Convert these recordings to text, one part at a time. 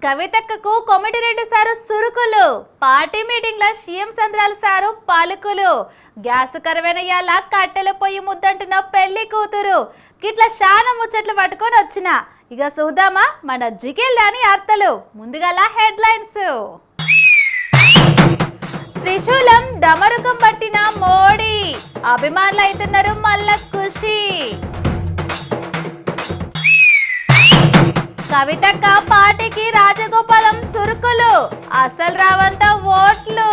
కవితక్కకు Komatireddy sir సురుకులు, party meeting లో CM సంద్రాల sir పలుకులు, gas కరవేనయ్యాల కట్టెల పొయ్యి ముద్దంటున్న పెళ్లి కూతురు గిట్ల శాన ముచ్చట్లు పట్టుకొని వచ్చిన. ఇక చూద్దామా మన జిగిల్ రాని అర్థలు. ముందుగల హెడ్లైన్స్. త్రిశూలం డమరుకం పట్టిన మోడీ, అభిమానులు అవుతున్నారు మల్ల ఖుషి. కవితక్క పార్టీకి రాజగోపాలం సురుకులు, అసలు రావంత ఓట్లు.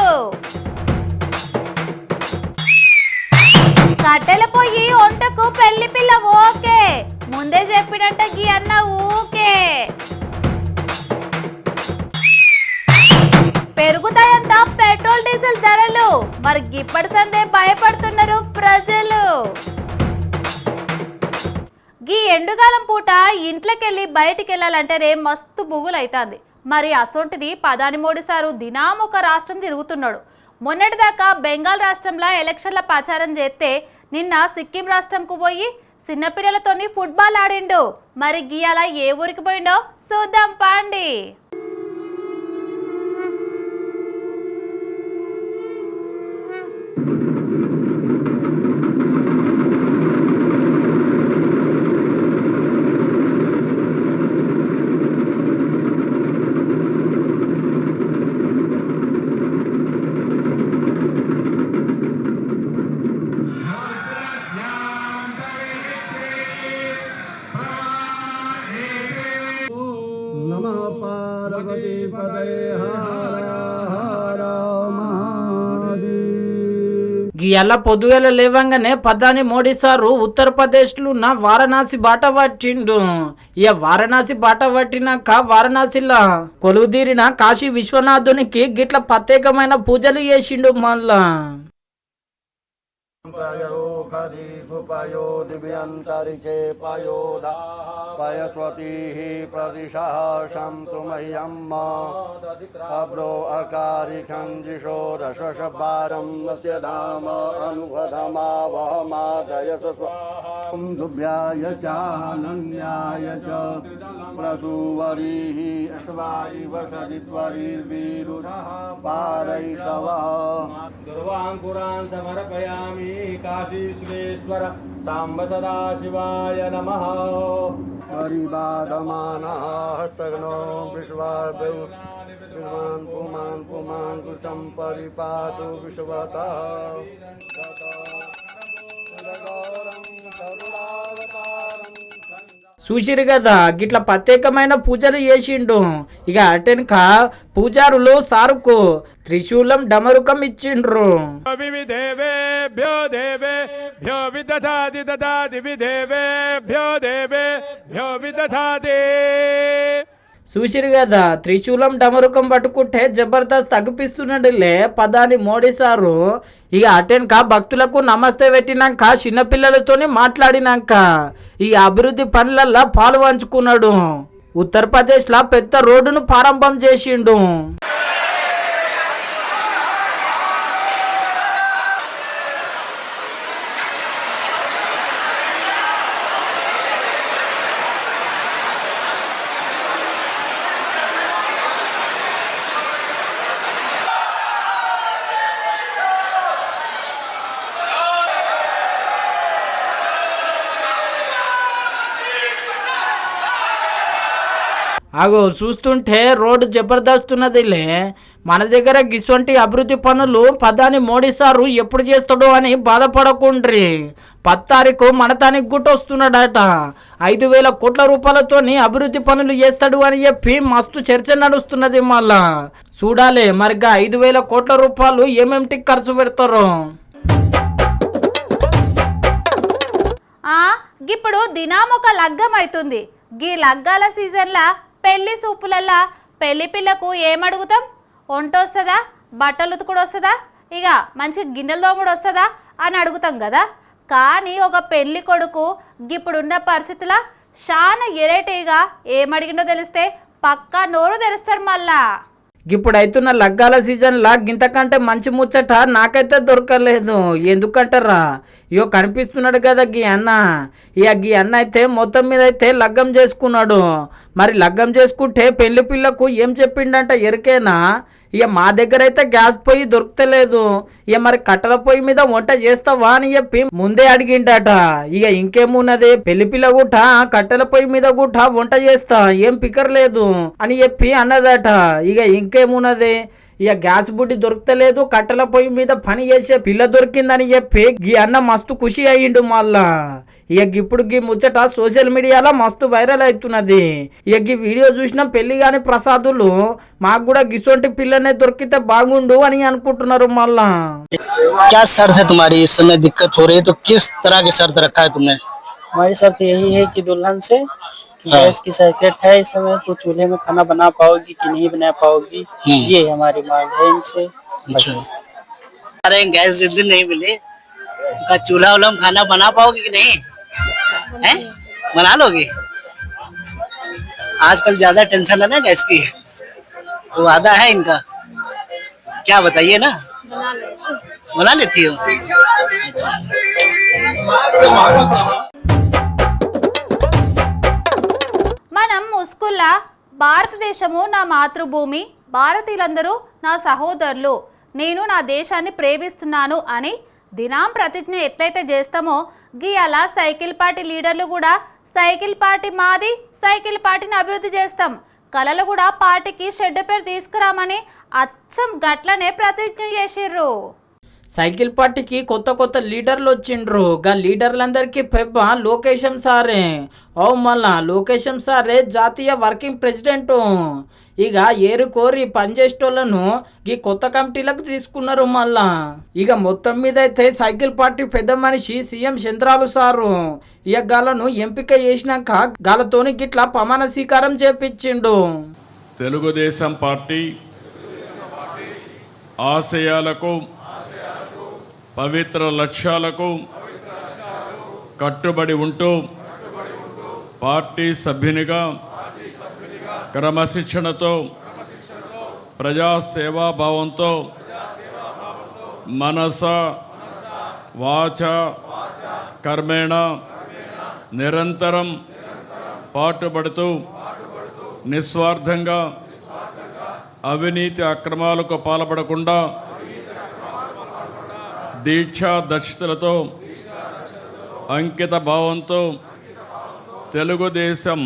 కట్టెల పొయ్యి ఒంటకు పెళ్లి పిల్ల ఓకే, ముందే చెప్పినట్ట గీ అన్న ఊకే. పెరుగుతాయంత పెట్రోల్ డీజిల్ ధరలు, మరి ఇప్పటి సందే భయపడుతున్నారు ప్రజలు. గీ ఎండుగాలం పూట ఇంట్లోకెళ్ళి బయటికి వెళ్ళాలంటేనే మస్తు బుగులు అవుతుంది. మరి అసొంటిది ప్రధాని మోడీ సారు దినామొక రాష్ట్రం తిరుగుతున్నాడు. మొన్నటిదాకా బెంగాల్ రాష్ట్రంలో ఎలక్షన్ల ప్రచారం చేస్తే నిన్న సిక్కిం రాష్ట్రంకు పోయి చిన్నపిల్లలతోని ఫుట్బాల్ ఆడిండు. మరి గీయాల ఏ ఊరికి పోయిండో చూద్దాం పాండి. గీయాల పొద్దుగల లేవంగానే ప్రధాని మోడీ సారు ఉత్తరప్రదేశ్లో ఉన్న వారణాసి బాట పట్టిండు. ఇక వారణాసి బాట పట్టినాక వారణాసిలో కొలువుదీరిన కాశీ విశ్వనాథునికి గిట్ల ప్రత్యేకమైన పూజలు చేసిండు. మళ్ళా పయో దివ్యంతరిచే పయోదా పయస్వతీ ప్రదిశా శాంతు మహ్యమ్మ అబ్రో అకారికం జిషోరశబారం నస్య ధామ అనుభధమావహమాదయ దుభ్యాయ చానన్యాయ చ ప్రసూవరీః అశ్వాయి వసదిత్వరీర్వీరురః పారైషవః దుర్వాంకురాన్ సమర్పయామి కాశీ విశ్వేశ్వర సాంబ సదాశివాయ నమః. పరిబాధమానః హస్తగ్నో విశ్వాభ్యౌ విద్వాన్ పుమాన్ పుమాన్ కుశం పరిపాతు విశ్వతః. చూసిరు కదా గిట్ల ప్రత్యేకమైన పూజలు చేసిండు. ఇక అటెనక పూజారులు సారుకు త్రిశూలం డమరుకం ఇచ్చిండ్రు. చూసిరు కదా త్రిశూలం డమరుకం పట్టుకుంటే జబర్దస్త్ అగిపిస్తున్నాడులే ప్రధాని మోడీ సారు. ఇక అటెనక భక్తులకు నమస్తే పెట్టినాక చిన్నపిల్లలతోని మాట్లాడినాక ఈ అభివృద్ధి పనులల్లో పాలు పంచుకున్నాడు. ఉత్తరప్రదేశ్లో పెద్ద రోడ్డును ప్రారంభం చేసిండు. అగో చూస్తుంటే రోడ్డు జబర్దస్త్ ఉన్నదిలే. మన దగ్గర గిసొంటి అభివృద్ధి పనులు ప్రధాని మోడీ సారు ఎప్పుడు చేస్తాడో అని బాధపడకుండ్రి. 10 తారీఖు మనతానికి గుట్టొస్తున్నాడట. 5,000 కోట్ల రూపాయలతోని అభివృద్ధి పనులు చేస్తాడు అని చెప్పి మస్తు చర్చ నడుస్తున్నది. మళ్ళా చూడాలి మరిగా 5,000 కోట్ల రూపాయలు ఏమేమిటి ఖర్చు పెడతారో. ఇప్పుడు దినామొక లగ్గం అవుతుంది. గీ లగ్గాల సీజన్లా పెళ్లి సూపులల్లా పెళ్లి పిల్లకు ఏమడుగుతాం? వంట వస్తుందా, బట్టలు ఉతుకుడు వస్తుందా, ఇక మంచి గిన్నెల దోముడు వస్తుందా అని అడుగుతాం కదా. కానీ ఒక పెళ్లి కొడుకు ఇప్పుడున్న పరిస్థితుల చాలా ఎరేటీగా ఏమడిగిండో తెలిస్తే పక్కా నోరు తెరుస్తారు. మళ్ళా ఇప్పుడు అవుతున్న లగ్గాల సీజన్లా గింతకంటే మంచి ముచ్చట నాకైతే దొరకలేదు. ఎందుకంటారా, ఇగో కనిపిస్తున్నాడు కదా గీ అన్న. ఇక గీ అన్న అయితే మొత్తం మీద అయితే లగ్గం చేసుకున్నాడు. మరి లగ్గం చేసుకుంటే పెళ్లి పిల్లకు ఏం చెప్పిండంట ఎరికేనా? ఇక మా దగ్గర అయితే గ్యాస్ పొయ్యి దొరుకుతలేదు, ఇక మరి కట్టెల పొయ్యి మీద వంట చేస్తావా అని చెప్పి ముందే అడిగిండట. ఇక ఇంకేమున్నది, పెళ్లి పిల్ల గుట్ట కట్టెల పొయ్యి మీద గుట్ట వంట చేస్తా, ఏం పికర్ లేదు అని చెప్పి అన్నదట. ఇక ఇంకేమున్నది, ఇక గ్యాస్ బుడ్డి దొరుకుతలేదు, కట్టెల పొయ్యి మీద పని చేసే పిల్ల దొరికిందని చెప్పి గీ అన్న మస్తు ఖుషి అయ్యిండు. మళ్ళా ఇక ఇప్పుడు గీ ముచ్చట సోషల్ మీడియాలో మస్తు వైరల్ అవుతున్నది. ఇక గీ వీడియో చూసిన పెళ్లి కాని ప్రసాదులు మాకు కూడా గిసొంటి పిల్లనే దొరికితే బాగుండు అని అనుకుంటున్నారు. మళ్ళా क्या शर्त है तुम्हारी? इस समय दिक्कत हो रही है तो किस तरह की शर्त रखा है तुमने? हमारी शर्त यही है कि दुल्हन से कि गैस की सर्किट है इस समय, तो चूल्हे में खाना बना पाओगी कि नहीं बना पाओगी, ये हमारी मांग है इनसे। अरे गैस जिस दिन नहीं मिली का चूल्हा वूल्हा में खाना बना पाओगी कि नहीं? हैं? बना लोगी? आजकल ज्यादा टेंशन है ना गैस की, तो वादा है इनका, क्या बताइए ना? बना लेती हो? अच्छा। మనం ముస్కుల్లా భారతదేశము నా మాతృభూమి, భారతీయులందరూ నా సహోదరులు, నేను నా దేశాన్ని ప్రేమిస్తున్నాను అని దినాం ప్రతిజ్ఞ ఎట్లయితే చేస్తామో గీయాల సైకిల్ పార్టీ లీడర్లు కూడా సైకిల్ పార్టీ మాది, సైకిల్ పార్టీని అభివృద్ధి చేస్తాం, కళలు కూడా పార్టీకి షెడ్ పేరు తీసుకురామని అచ్చం గట్లనే ప్రతిజ్ఞ చేసిర్రు. సైకిల్ పార్టీకి కొత్త కొత్త లీడర్లు వచ్చిండ్రు. గా లీడర్లందరికీ పెబ్బ లోకేశం సారే. మళ్ళా లోకేశం సారే జాతీయ వర్కింగ్ ప్రెసిడెంట్. ఇక ఏరు కోరి పనిచేసేటోళ్ళను ఈ కొత్త కమిటీలకు తీసుకున్నారు. మళ్ళా ఇక మొత్తం మీద అయితే సైకిల్ పార్టీ పెద్ద మనిషి సీఎం చంద్రాలు సారు ఇక గాలను ఎంపిక చేసినాక గాలతోని గిట్లా ప్రమాణ స్వీకారం చేపించిండు. తెలుగుదేశం పార్టీ ఆశయాలకు పవిత్ర లక్ష్యాలకు కట్టుబడి ఉంటూ పార్టీ సభ్యునిగా క్రమశిక్షణతో ప్రజాసేవాభావంతో మనస వాచ కర్మేణ నిరంతరం పాటుపడుతూ నిస్వార్థంగా అవినీతి అక్రమాలకు పాల్పడకుండా దీక్షా దక్షతలతో అంకిత భావంతో తెలుగుదేశం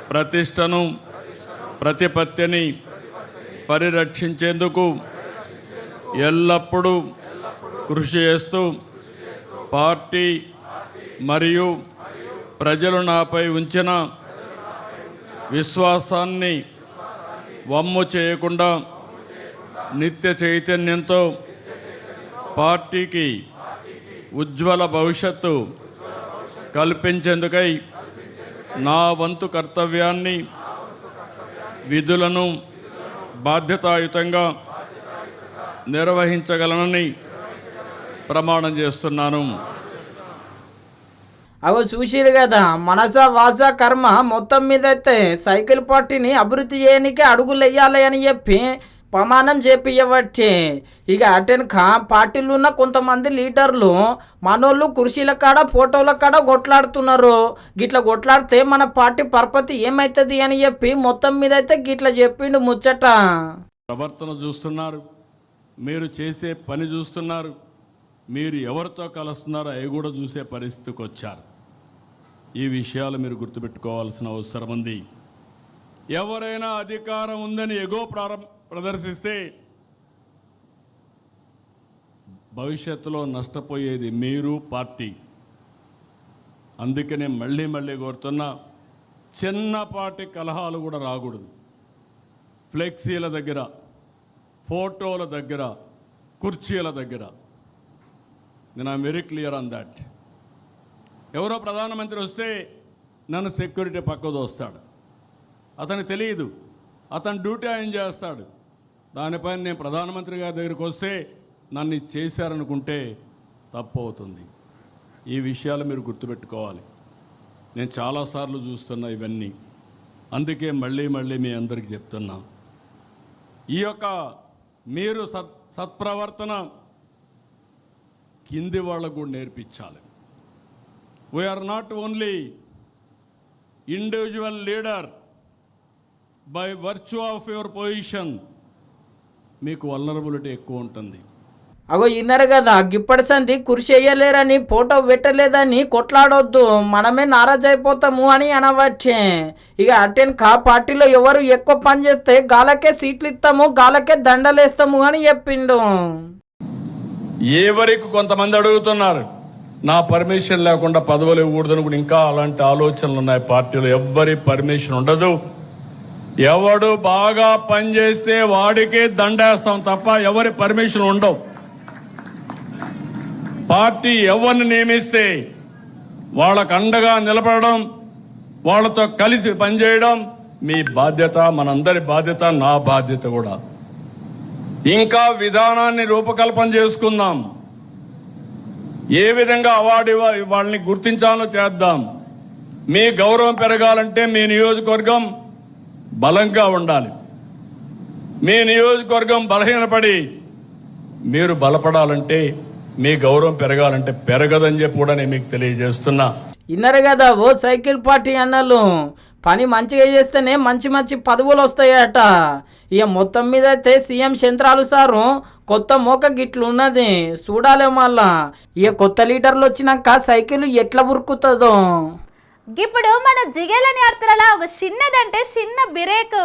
ప్రతిష్టను ప్రతిపత్తిని పరిరక్షించేందుకు ఎల్లప్పుడూ కృషి చేస్తూ పార్టీ మరియు ప్రజలు నాపై ఉంచిన విశ్వాసాన్ని వమ్ము చేయకుండా నిత్య చైతన్యంతో పార్టీకి ఉజ్వల భవిష్యత్తు కల్పించేందుకై నా వంతు కర్తవ్యాన్ని విధులను బాధ్యతాయుతంగా నిర్వహించగలనని ప్రమాణం చేస్తున్నాను. అవి చూసిరు కదా, మనస వాస కర్మ మొత్తం మీద అయితే సైకిల్ పార్టీని అభివృద్ధి చేయడానికి అడుగులు వేయాలి అని చెప్పి ప్రమాణం చేపియవచ్చే. ఇక అటెన్క పార్టీలు ఉన్న కొంతమంది లీడర్లు మనోళ్ళు కుర్చీల కాడ ఫోటోల కాడ కొట్లాడుతున్నారు. గిట్ల కొట్లాడితే మన పార్టీ పరపతి ఏమవుతుంది అని చెప్పి మొత్తం మీద అయితే గిట్ల చెప్పిండు ముచ్చట. ప్రవర్తన చూస్తున్నారు, మీరు చేసే పని చూస్తున్నారు, మీరు ఎవరితో కలుస్తున్నారో అవి కూడా చూసే పరిస్థితికి వచ్చారు. ఈ విషయాలు మీరు గుర్తుపెట్టుకోవాల్సిన అవసరం ఉంది. ఎవరైనా అధికారం ఉందని ఎగో ప్రదర్శిస్తే భవిష్యత్తులో నష్టపోయేది మీరు, పార్టీ. అందుకనే మళ్ళీ మళ్ళీ కోరుతున్నా, చిన్నపాటి కలహాలు కూడా రాకూడదు. ఫ్లెక్సీల దగ్గర, ఫోటోల దగ్గర, కుర్చీల దగ్గర. నేను I'm very clear on that. ఎవరో ప్రధానమంత్రి వస్తే నన్ను సెక్యూరిటీ పక్కకు వస్తాడు, అతనికి తెలియదు, అతను డ్యూటీ ఆయన చేస్తాడు. దానిపైన నేను ప్రధానమంత్రి గారి దగ్గరికి వస్తే నన్ను చేశారనుకుంటే తప్పు అవుతుంది. ఈ విషయాలు మీరు గుర్తుపెట్టుకోవాలి. నేను చాలాసార్లు చూస్తున్నా ఇవన్నీ. అందుకే మళ్ళీ మళ్ళీ మీ అందరికీ చెప్తున్నా, ఈ యొక్క మీరు సత్ప్రవర్తన కింది వాళ్ళకు కూడా నేర్పించాలి. We are not only individual leader, by virtue of your position మీకు వల్నరబిలిటీ ఎక్కువ ఉంటుంది. అగో ఇన్నరు కదా గిప్పటి సంది కుర్చీ వేయలేరని ఫోటో పెట్టలేదని కొట్లాడొద్దు, మనమే నారాజ్ అయిపోతాము అని అనవచ్చే. ఇక అటెన్కా పార్టీలో ఎవరు ఎక్కువ పని చేస్తే గాలకే సీట్లు ఇస్తాము, గాలకే దండలేస్తాము అని చెప్పిండు. ఎవరికి కొంతమంది అడుగుతున్నారు నా పర్మిషన్ లేకుండా పదవులు ఇవ్వకూడదని కూడా ఇంకా అలాంటి ఆలోచనలు ఉన్నాయి పార్టీలో. ఎవ్వరి పర్మిషన్ ఉండదు. ఎవడు బాగా పనిచేస్తే వాడికి దండేస్తాం తప్ప ఎవరి పర్మిషన్ ఉండవు. పార్టీ ఎవరిని నియమిస్తే వాళ్ళకు అండగా నిలబడడం, వాళ్ళతో కలిసి పనిచేయడం మీ బాధ్యత, మనందరి బాధ్యత, నా బాధ్యత కూడా. ఇంకా విధానాన్ని రూపకల్పన చేసుకుందాం. ఏ విధంగా అవార్డు వాళ్ళని గుర్తించాలో చేద్దాం. మీ గౌరవం పెరగాలంటే మీ నియోజకవర్గం బలంగా ఉండాలి. మీ నియోజకవర్గం బలహీనపడి మీరు బలపడాలంటే, మీ గౌరవం పెరగాలంటే పెరగదని చెప్పి కూడా నేను మీకు తెలియజేస్తున్నా. ఇన్నరు కదా ఓ సైకిల్ పార్టీ అన్నలు, పని మంచిగా చేస్తేనే మంచి మంచి పదవులు వస్తాయట. ఇక మొత్తం మీద అయితే సీఎం చంద్రాలు సారు కొత్త మోక గిట్లు ఉన్నది చూడాలి. మళ్ళా ఇక కొత్త లీడర్లు వచ్చినాక సైకిల్ ఎట్లా ఉరుకుతుందో. ఇప్పుడు మన జిగేలని అర్థాల ఒక చిన్నదంటే చిన్న బ్రేకు.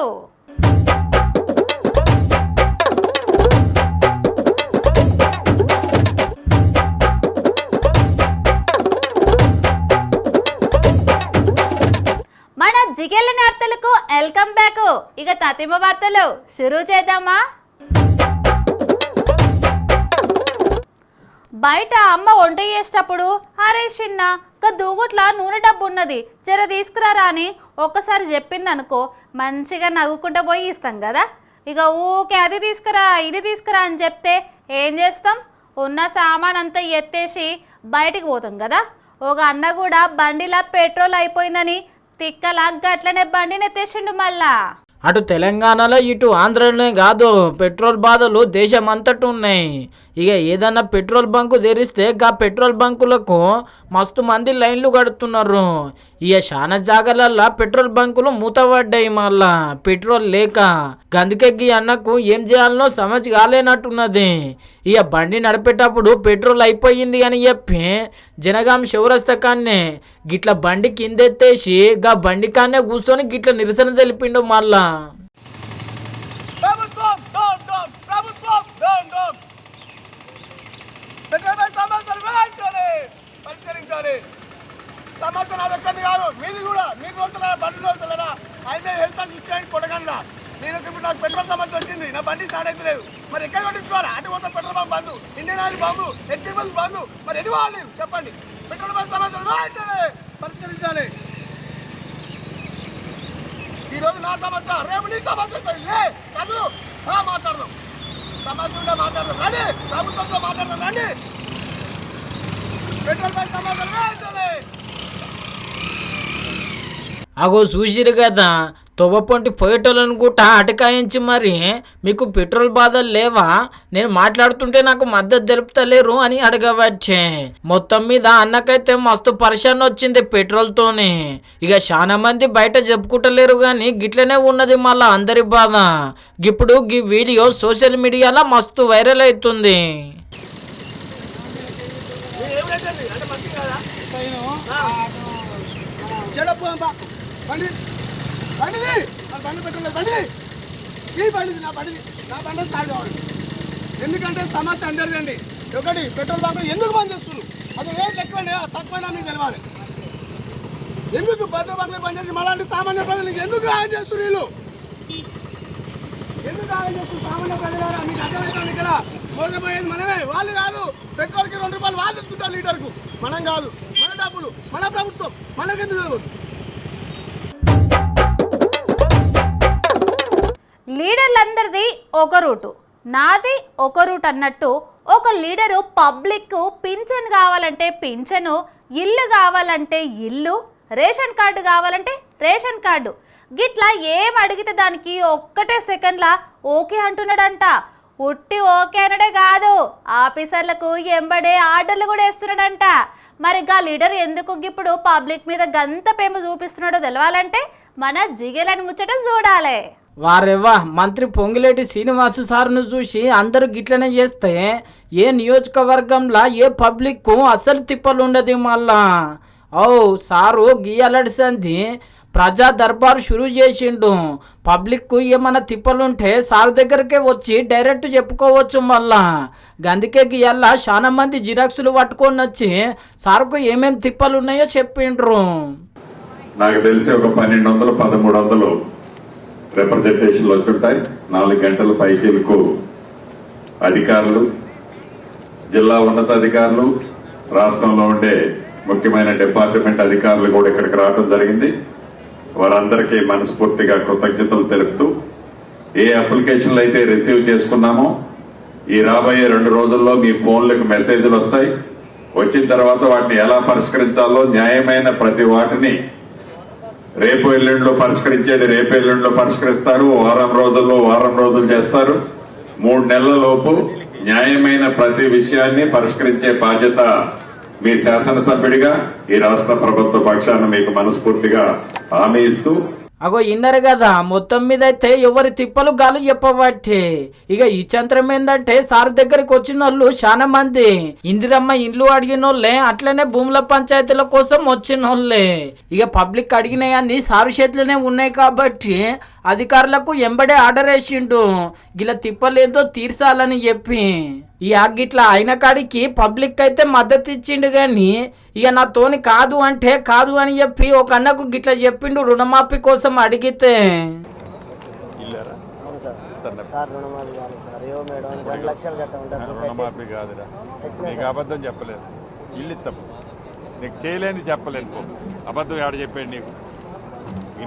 మన జిగేలని అర్థలకు వెల్కమ్ బ్యాక్. ఇక తతిమ వార్తలు షురూ చేద్దామా. బయట అమ్మ వంట చేసేటప్పుడు అరే చిన్న దూగుట్లా నూనె డబ్బు ఉన్నది జర తీసుకురారా అని ఒక్కసారి చెప్పింది అనుకో, మంచిగా నవ్వుకుంటూ పోయి ఇస్తాం కదా. ఇక ఊకే అది తీసుకురా ఇది తీసుకురా అని చెప్తే ఏం చేస్తాం, ఉన్న సామాన్ అంతా ఎత్తేసి బయటికి పోతాం కదా. ఒక అన్న కూడా బండిలా పెట్రోల్ అయిపోయిందని తిక్కలా గట్లనే బండిని ఎత్తేసిండు. మళ్ళా అటు తెలంగాణలో ఇటు ఆంధ్రలోనే కాదు పెట్రోల్ బాధలు దేశం అంతటా ఉన్నాయి. ఇక ఏదన్నా పెట్రోల్ బంకు తెరిస్తే గా పెట్రోల్ బంకులకు మస్తు మంది లైన్లు కడుతున్నారు. ఇక చాలా జాగాలల్లో పెట్రోల్ బంకులు మూతపడ్డాయి మళ్ళా పెట్రోల్ లేక. అందుకే గీ అన్నకు ఏం చేయాలనో సమజ్ కాలేనట్టున్నది. ఇక బండి నడిపేటప్పుడు పెట్రోల్ అయిపోయింది అని చెప్పి జనగాం శివరస్త కాన్నే గిట్ల బండి కిందెత్తేసి గా బండి కాన్నే కూర్చొని గిట్ల నిరసన తెలిపిండు. మళ్ళా సమస్య అదొక్కటి కాదు, మీది కూడా మీరు రోజులరా బండి రోజులరా అయితే హెల్త్ అసిస్టెంట్ కొడగండా. నేను ఇప్పుడు నాకు పెట్రోల్ సమస్య వచ్చింది, నా బండి స్టార్ట్ అయితే లేదు. మరి ఎక్కడ కొట్టించుకోవాలి? అటు మొత్తం పెట్రోల్ పంప్ బంధు, ఇండియన్ ఆయిల్ బంధు, హెచ్పి బంధు. మరి ఎటు వాళ్ళు చెప్పండి? పెట్రోల్ బంక్ సమస్యలు పరిష్కరించాలి. ఈరోజు నా సమస్య, రేపు నీ సమస్య కదులు మాట్లాడదాం. సమస్య మాట్లాడదాం రండి, ప్రభుత్వంతో మాట్లాడదాం రండి. పెట్రోల్ బంక్ సమస్యలు అగో చూసిరు కదా తొవ్వపొంటి పోయేటోళ్ళను కూడా అటకాయించి మరి మీకు పెట్రోల్ బాధలు లేవా, నేను మాట్లాడుతుంటే నాకు మద్దతు తెలుపుతలేరు అని అడగవచ్చే. మొత్తం మీద అన్నకైతే మస్తు పరిశాన్ వచ్చింది పెట్రోల్తోని. ఇక చాలా మంది బయట చెప్పుకుంటలేరు కానీ గిట్లనే ఉన్నది మళ్ళా అందరి బాధ. ఇప్పుడు ఈ వీడియో సోషల్ మీడియాలో మస్తు వైరల్ అవుతుంది. ఎందుకంటే సమస్య అందరిదండి. ఒకటి పెట్రోల్ బంక్ ఎందుకు బంద్ చేస్తున్నారు, అది రేట్ ఎక్కువ తక్కువ మీకు తెలవాలి. ఎందుకు పెట్రోల్ బంక్ బంద్ చేసి మళ్ళీ సామాన్య ప్రజలకు ఎందుకు సహాయం చేస్తున్నారు? వీళ్ళు ఎందుకు సహాయం చేస్తున్నారు? సామాన్య ప్రజలు మీకు అర్థమవుతుంది. ఇక్కడ మోసపోయేది మనమే, వాళ్ళు కాదు. పెట్రోల్కి 2 రూపాయలు వాళ్ళు తీసుకుంటారు లీటర్కు, మనం కాదు. మన డబ్బులు మన ప్రభుత్వం, మనకెందుకు? లీడర్లందరిది ఒక రూటు, నాది ఒక రూట్ అన్నట్టు ఒక లీడరు పబ్లిక్ పింఛన్ కావాలంటే పింఛను, ఇల్లు కావాలంటే ఇల్లు, రేషన్ కార్డు కావాలంటే రేషన్ కార్డు, గిట్లా ఏం అడిగితే దానికి ఒక్కటే సెకండ్లా ఓకే అంటున్నాడంట. ఉట్టి ఓకే అనడే కాదు, ఆఫీసర్లకు ఎంబడే ఆర్డర్లు కూడా వేస్తున్నాడంట. మరి గా లీడర్ ఎందుకు ఇప్పుడు పబ్లిక్ మీద గంత ప్రేమ చూపిస్తున్నాడో తెలవాలంటే మన జిగేలని ముచ్చట చూడాలి. వారెవ్వా మంత్రి పొంగిలేటి శ్రీనివాసు సార్ను చూసి అందరూ గిట్లనే చేస్తే ఏ నియోజకవర్గంలో ఏ పబ్లిక్కు అసలు తిప్పలు ఉండదు. మళ్ళా సారు గీయాలడి సంధి ప్రజా దర్బారు షురూ చేసిండు. పబ్లిక్కు ఏమైనా తిప్పలుంటే సార్ దగ్గరకే వచ్చి డైరెక్ట్ చెప్పుకోవచ్చు. మళ్ళా గందుకే గీయాల చాలా మంది జిరాక్సులు పట్టుకొని వచ్చి సార్కు ఏమేమి తిప్పలు ఉన్నాయో చెప్పిండ్రు. నాకు తెలిసి ఒక 1200 1300 రిప్రజెంటేషన్లు వచ్చుంటాయి. 4 గంటల పైకీలకు అధికారులు, జిల్లా ఉన్నతాధికారులు, రాష్ట్రంలో ఉండే ముఖ్యమైన డిపార్ట్మెంట్ అధికారులు కూడా ఇక్కడికి రావడం జరిగింది. వారందరికీ మనస్ఫూర్తిగా కృతజ్ఞతలు తెలుపుతూ, ఏ అప్లికేషన్లు అయితే రిసీవ్ చేసుకున్నామో ఈ రాబోయే 2 రోజుల్లో మీ ఫోన్లకు మెసేజ్లు వస్తాయి. వచ్చిన తర్వాత వాటిని ఎలా పరిష్కరించాలో న్యాయమైన ప్రతి వాటిని రేపు ఎల్లుండిలో పరిష్కరించేది రేపు ఎల్లుండిలో పరిష్కరిస్తారు. వారం రోజులు చేస్తారు. 3 నెలల లోపు న్యాయమైన ప్రతి విషయాన్ని పరిష్కరించే బాధ్యత మీ శాసనసభ్యుడిగా ఈ రాష్ట్ర ప్రభుత్వ పక్షాన మీకు మనస్ఫూర్తిగా హామీ ఇస్తూ, ఇన్నరు కదా, మొత్తం మీద అయితే ఎవరి తిప్పలు గాలు చెప్పబట్టే. ఇక ఈ చంత్రం ఏంటంటే సార్ దగ్గరికి వచ్చిన వాళ్ళు చాలా మంది ఇందిరమ్మ ఇండ్లు అడిగిన వాళ్ళే, అట్లనే భూముల పంచాయతీల కోసం వచ్చిన వాళ్ళే. ఇక పబ్లిక్ అడిగినాయన్ని సారు చేతిలోనే ఉన్నాయి కాబట్టి అధికారులకు ఎంబడే ఆర్డర్ వేసిండు గిలా తిప్పలేదో తీర్చాలని చెప్పి. ఈ గిట్లా అయిన కాడికి పబ్లిక్ అయితే మద్దతు ఇచ్చిండు. కానీ ఇక నాతోని కాదు అంటే కాదు అని చెప్పి ఒక అన్నకు గిట్లా చెప్పిండు రుణమాఫీ కోసం అడిగితే. రుణమాఫీ కాదురా, నీకు అబద్ధం చెప్పలేదు. ఇల్లు ఇస్తాం నీకు చేయలేని చెప్పలేను. అబద్ధం ఆడ చెప్పాడు నీకు.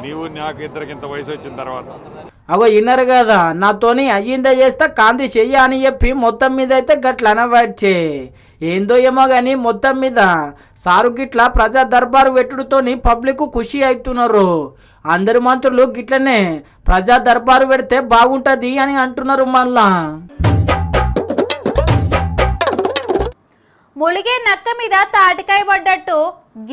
నీవు నాకు ఇద్దరికి ఇంత వయసు వచ్చిన తర్వాత ఇన్నరు కదా, నాతోని అయ్యిందా చేస్తా కాంతి చెయ్య అని చెప్పి మొత్తం మీద అయితే గట్ల అనవచ్చే. ఏందో ఏమో కానీ మొత్తం మీద సారు గిట్లా ప్రజా దర్బారు పెట్టుడుతోని పబ్లిక్ ఖుషి అవుతున్నారు. అందరు మంత్రులు గిట్లనే ప్రజా దర్బారు పెడితే బాగుంటది అని అంటున్నారు. మళ్ళా ములిగే నక్క మీద తాటికాయ పడ్డట్టు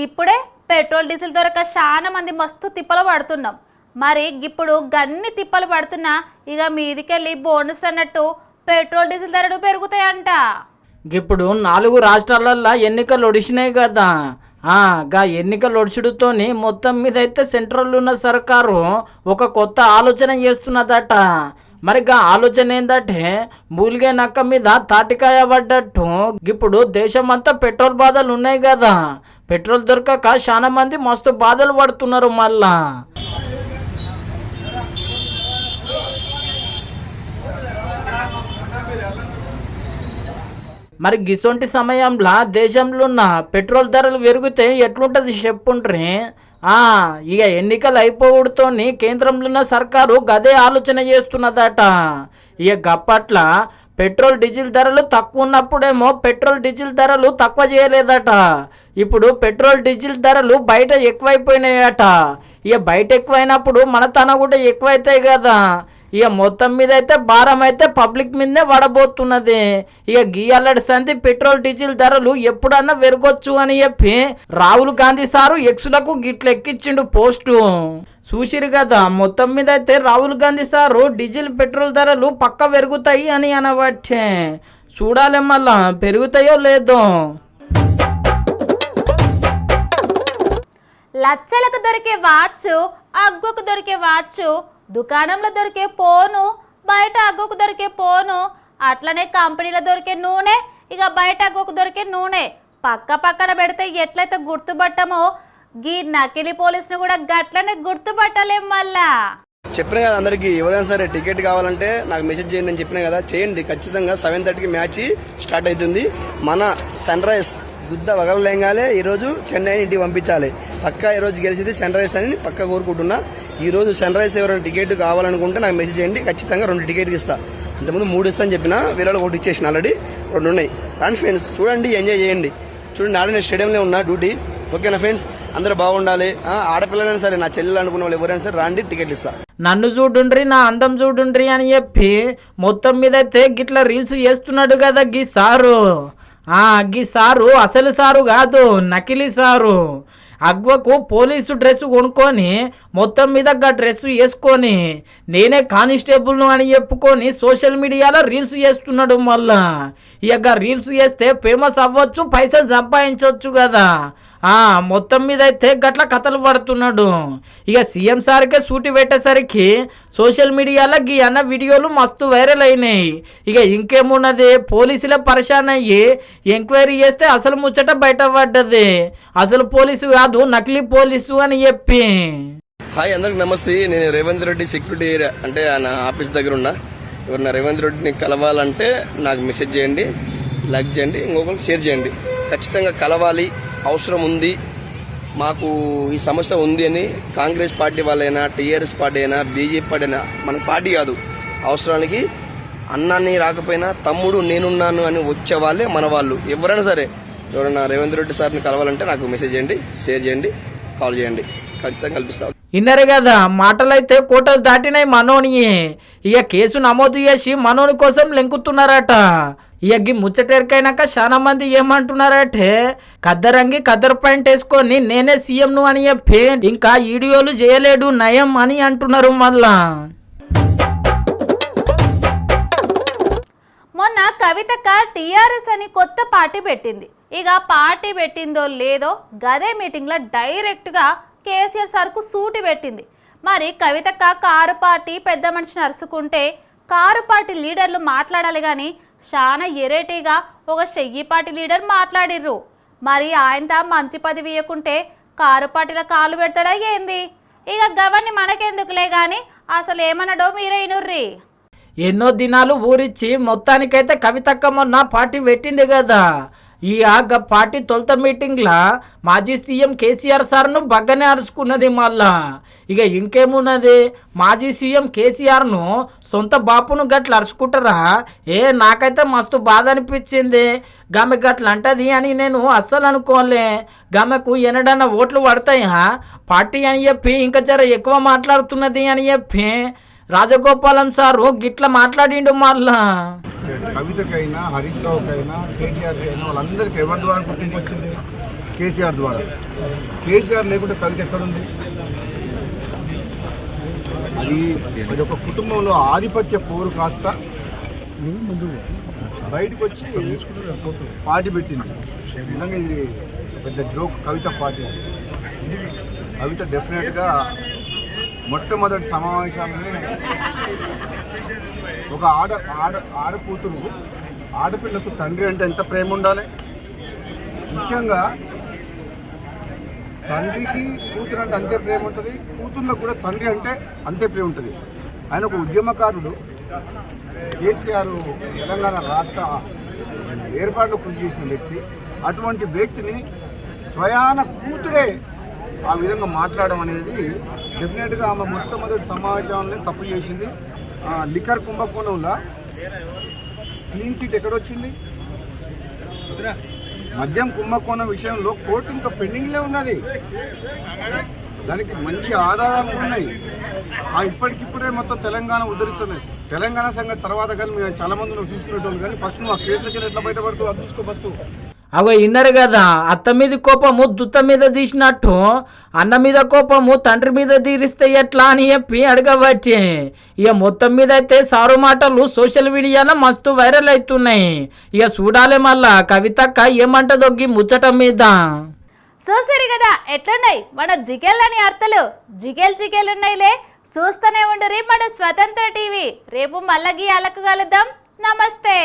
ఇప్పుడే పెట్రోల్ డీజిల్ దొరక చాలా మంది మస్తు తిప్పలు పడుతున్నాం. మరి ఇప్పుడు గన్ని తిప్పలు పడుతున్నా ఇక మీదికెళ్ళి బోనస్ అన్నట్టు పెట్రోల్ డీజిల్ ధరలు పెరుగుతాయంట. ఇప్పుడు 4 రాష్ట్రాలల్లో ఎన్నికలు ఒడిసినాయి కదా. గా ఎన్నికలు ఒడిచుడుతోని మొత్తం మీద అయితే సెంట్రల్ ఉన్న సర్కారు ఒక కొత్త ఆలోచన చేస్తున్నదట. మరి గా ఆలోచన ఏంటంటే మూలిగే నక్క మీద తాటికాయ పడ్డట్టు ఇప్పుడు దేశమంతా పెట్రోల్ బాధలు ఉన్నాయి కదా. పెట్రోల్ దొరకక చాలా మంది మస్తు బాధలు పడుతున్నారు. మళ్ళా మరి గిసొంటి సమయంలో దేశంలో ఉన్న పెట్రోల్ ధరలు పెరిగితే ఎట్లుంటుంది చెప్పుండ్రి. ఇక ఎన్నికలు అయిపోవడంతోని కేంద్రంలో ఉన్న సర్కారు గదే ఆలోచన చేస్తున్నదట. ఇక గప్పట్ల పెట్రోల్ డీజిల్ ధరలు తక్కువ ఉన్నప్పుడేమో పెట్రోల్ డీజిల్ ధరలు తక్కువ చేయలేదట. ఇప్పుడు పెట్రోల్ డీజిల్ ధరలు బయట ఎక్కువైపోయినాయట. ఇక బయట ఎక్కువైనప్పుడు మన తన కూడా ఎక్కువైతాయి కదా. ఇక మొత్తం మీద అయితే భారం అయితే పబ్లిక్ మీదనే పడబోతున్నది. ఇక గీయాలడి సంధి పెట్రోల్ డీజిల్ ధరలు ఎప్పుడన్నా పెరగొచ్చు అని చెప్పి రాహుల్ గాంధీ సారు ఎక్స్లకు గిట్ల ఎక్కిచ్చిండు పోస్టు. చూసిరు కదా, మొత్తం మీద అయితే Rahul Gandhi sir diesel petrol ధరలు పక్క పెరుగుతాయి అని అనబట్టే. చూడాలి మళ్ళా పెరుగుతాయో లేదో. లచ్చలకు దొరికే వాచ్, అగ్గుకు దొరికే వాచ్, దుకాణంలో దొరికే ఫోను, బయట అగ్గుకు దొరికే ఫోను, అట్లనే కంపెనీలో దొరికే నూనె, ఇక బయట అగ్గుకు దొరికే నూనె పక్క పక్కన పెడితే ఎట్లయితే గుర్తుపట్టమో గీ నకిలీ పోలీసులు కూడా గట్లనే గుర్తుపట్టలేం. మళ్ళా చెప్పిన కదా అందరికి, ఎవరైనా సరే టికెట్ కావాలంటే నాకు మెసేజ్ చేయండి అని చెప్పిన కదా, చేయండి. ఖచ్చితంగా 7:30కి మ్యాచ్ స్టార్ట్ అవుతుంది. మన సన్ రైజ్ గుద్ద వగలలేంగాలే ఈ రోజు చెన్నైని ఇంటికి పంపించాలి. పక్కా ఈ రోజు గెలిచింది సన్ రైజ్ అని పక్కా కోరుకుంటున్నా. ఈ రోజు సన్ రైజ్ ఎవరైనా టికెట్ కావాలనుకుంటే నాకు మెసేజ్ చేయండి. ఖచ్చితంగా 2 టికెట్లు ఇస్తా. ఇంతకుముందు 3 ఇస్తాను చెప్పిన, వీళ్ళలో 1 ఇచ్చేసిన, ఆల్రెడీ 2 ఉన్నాయి. రండి ఫ్రెండ్స్, చూడండి, ఎంజాయ్ చేయండి. చూడండి, నాడు నేను స్టేడియంలో ఉన్నా డ్యూటీ. ఓకేనా ఫ్రెండ్స్, అందరూ బాగుండాలి. ఆడపిల్లలైనా సరే, నా చెల్లెలు అనుకున్న వాళ్ళు ఎవరైనా సరే రండి, టికెట్లు ఇస్తా. నన్ను చూడుండ్రి, నా అందం చూడుండ్రి అని చెప్పి మొత్తం మీద అయితే గిట్లా రీల్స్ చేస్తున్నాడు కదా గీ సారు. గీ సారు అసలు సారు కాదు, నకిలీ సారు. అగ్వకు పోలీసు డ్రెస్ కొనుక్కొని మొత్తం మీద డ్రెస్ వేసుకొని నేనే కానిస్టేబుల్ను అని చెప్పుకొని సోషల్ మీడియాలో రీల్స్ చేస్తున్నాడు. మళ్ళా ఇక రీల్స్ చేస్తే ఫేమస్ అవ్వచ్చు, పైసలు సంపాదించవచ్చు కదా. మొత్తం మీద అయితే గట్ల కథలు పడుతున్నాడు. ఇక సీఎం సార్కే సూటి పెట్టేసరికి సోషల్ మీడియాలో ఈ అన్న వీడియోలు మస్తు వైరల్ అయినాయి. ఇక ఇంకేమున్నది, పోలీసులే పరిశాన్ అయ్యి ఎంక్వైరీ చేస్తే అసలు ముచ్చట బయటపడ్డది. అసలు పోలీసు కాదు, నకిలీ పోలీసు అని చెప్పి. హాయ్, అందరికి నమస్తే. నేను రేవంత్ రెడ్డి సెక్యూరిటీ ఏరియా అంటే నా ఆఫీస్ దగ్గర ఉన్నా. ఎవరన్నా రేవంత్ రెడ్డిని కలవాలంటే నాకు మెసేజ్ చేయండి, లైక్ చేయండి, ఇంకొకరికి షేర్ చేయండి. ఖచ్చితంగా కలవాలి, అవసరం ఉంది, మాకు ఈ సమస్య ఉంది అని కాంగ్రెస్ పార్టీ వాళ్ళైనా, టీఆర్ఎస్ పార్టీ అయినా, బీజేపీ పార్టీ అయినా, మన పార్టీ కాదు, అవసరానికి అన్నాన్ని రాకపోయినా తమ్ముడు నేనున్నాను అని వచ్చే వాళ్ళే మన వాళ్ళు. ఎవరైనా సరే, ఎవరైనా రేవంత్ రెడ్డి సార్ని కలవాలంటే నాకు మెసేజ్ చేయండి, షేర్ చేయండి, కాల్ చేయండి, ఖచ్చితంగా కల్పిస్తాం. విన్నారు కదా, మాటలైతే కోటలు దాటినాయి మనోని. ఇక కేసు నమోదు చేసి మనోని కోసం లెంకుతున్నారట. ఇక ముచ్చటెరికైనాక చాలా మంది ఏమంటున్నారంటే, కద్దరంగి కద్దరు పాయింట్ వేసుకొని నేనే సీఎంను అని చెప్పి ఇంకా వీడియోలు చేయలేడు నయం అని అంటున్నారు. మళ్ళా మొన్న కవితక్క టీఆర్ఎస్ అని కొత్త పార్టీ పెట్టింది. ఇక పార్టీ పెట్టిందో లేదో గదే మీటింగ్లో డైరెక్ట్గా కేసీఆర్ సార్కు సూటి పెట్టింది. మరి కవితక్క కారు పార్టీ పెద్ద మనిషిని అరుచుకుంటే కారు పార్టీ లీడర్లు మాట్లాడాలి కానీ చాలా ఎరేటీగా ఒక చెయ్యి పార్టీ లీడర్ మాట్లాడిర్రు. మరి ఆయనతో మంత్రి పదవి ఇవ్వకుంటే కారు పార్టీలో కాలు పెడతాడా ఏంది? ఇక గవర్ని మనకెందుకులే కానీ అసలు ఏమన్నాడో మీరే ఇనుర్రి. ఎన్నో దినాలు ఊరిచ్చి మొత్తానికైతే కవితక్క మొన్న పార్టీ పెట్టింది కదా. ఈ పార్టీ తొలుత మీటింగ్లా మాజీ సీఎం కేసీఆర్ సార్ను బగ్గనే అరుచుకున్నది. మళ్ళా ఇక ఇంకేమున్నది, మాజీ సీఎం కేసీఆర్ను సొంత బాపును గట్ల అరుచుకుంటారా? నాకైతే మస్తు బాధ అనిపించింది. గామె గట్ల అంటది అని నేను అస్సలు అనుకోలే. గామెకు ఎనడన్నా ఓట్లు పడతాయా పార్టీ అని చెప్పి ఇంకా జర ఎక్కువ మాట్లాడుతున్నది అని చెప్పి రాజగోపాలం సారు గిట్ల మాట్లాడిండు. మళ్ళా కవితకైనా, హరీష్ రావుకైనా, కేటీఆర్ అయినా వాళ్ళందరికీ ఎవరి ద్వారా గుర్తింపు వచ్చింది? కేసీఆర్ ద్వారా. కేసీఆర్ లేకుంటే కవిత ఎక్కడుంది? అది ఒక కుటుంబంలో ఆధిపత్య పోరు కాస్త బయటకు వచ్చి పార్టీ పెట్టింది. నిజంగా ఇది పెద్ద జోక్ కవిత పార్టీ. కవిత డెఫినెట్గా మొట్టమొదటి సమావేశాలని ఒక ఆడకూతురు, ఆడపిల్లకు తండ్రి అంటే ఎంత ప్రేమ ఉండాలి. ముఖ్యంగా తండ్రికి కూతురు అంటే అంతే ప్రేమ ఉంటుంది, కూతుర్లకు కూడా తండ్రి అంటే అంతే ప్రేమ ఉంటుంది. ఆయన ఒక ఉద్యమకారుడు. కేసీఆర్ తెలంగాణ రాష్ట్ర ఏర్పాటులో కృషి చేసిన వ్యక్తి. అటువంటి వ్యక్తిని స్వయాన కూతురే ఆ విధంగా మాట్లాడడం అనేది డెఫినెట్గా ఆమె మొట్టమొదటి సమావేశంలో తప్పు చేసింది. లిక్కర్ కుంభకోణంలో క్లీన్ చిట్ ఎక్కడొచ్చింది? మద్యం కుంభకోణం విషయంలో కోర్టు ఇంకా పెండింగ్లే ఉన్నది. దానికి మంచి ఆధారాలు ఉన్నాయి. ఇప్పటికిప్పుడే మొత్తం తెలంగాణ ఉద్ధరిస్తున్నాయి. తెలంగాణ సంగతి తర్వాత కానీ మేము చాలా మంది నువ్వు తీసుకునేటోళ్ళు, కానీ ఫస్ట్ నువ్వు ఆ కేసులకి ఎట్లా బయటపడుతూ అది చూసుకో ఫస్ట్. అగో ఇన్నరు కదా, అత్త మీద కోపము దుత్త మీద తీసినట్టు అన్న మీద కోపము తండ్రి మీద తీరిస్తే ఎట్లా అని చెప్పి అడగవచ్చు. ఇక మొత్తం మీద అయితే సారు మాటలు సోషల్ మీడియాలో మస్తు వైరల్ అవుతున్నాయి. ఇక చూడాలి మళ్ళా కవితక్క ఏమంటదో ఈ ముచ్చట మీద. చూసారు కదా ఎట్లున్నాయి మన జిగేళ్ళని అర్థలు. జిగేలున్నాయిలే, చూస్తూనే ఉండరు మన స్వతంత్ర టీవీ. రేపు మళ్ళీ అలకు కలుద్దాం. నమస్తే.